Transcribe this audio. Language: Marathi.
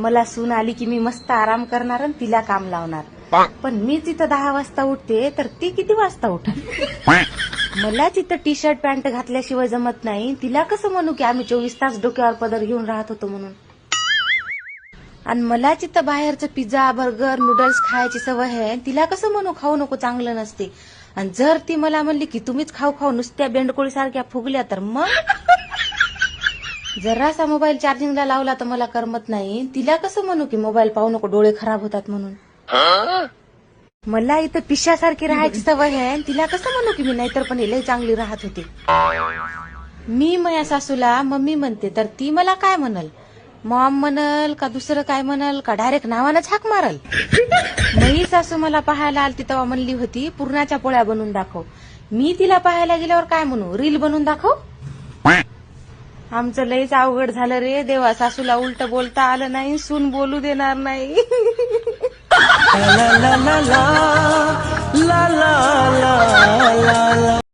मला सून आली की मी मस्त आराम करणार आणि तिला काम लावणार. पण मी तिथं 10 वाजता उठते तर ती किती वाजता उठत? मला तिथं टी शर्ट पॅन्ट घातल्याशिवाय जमत नाही. तिला कसं म्हणू की आम्ही 24 तास डोक्यावर पदर घेऊन राहत होतो म्हणून. आणि मला तिथं बाहेरचं पिझ्झा बर्गर नूडल्स खायची सवय आहे. तिला कसं म्हणू खाऊ नको चांगलं नसते. आणि जर ती मला म्हणली की तुम्हीच खाऊ खाऊ नुसत्या बेंडकोळी सारख्या फुगल्या तर मग जरासा मोबाईल चार्जिंगला लावला तर मला करमत नाही. तिला कसं म्हणू की मोबाईल पाहू नको डोळे खराब होतात म्हणून. मला इथं पिशासारखी राहायची सवय आहे. तिला कसं म्हणू की मी नाहीतर पण लई चांगली राहत होते. मी माझ्या सासूला मम्मी म्हणते तर ती मला काय म्हणल? मॉम म्हणल का दुसरं काय म्हणल का डायरेक्ट नावानंच हाक मारल? मई सासू मला पाहायला आलती तेव्हा म्हणली होती पुरणाच्या पोळ्या बनवून दाखव. मी तिला पाहायला गेल्यावर काय म्हणू रील बनवून दाखव? आमचं लईच अवघड झालं रे देवा. सासूला उलट बोलता आलं नाही सून बोलू देणार नाही.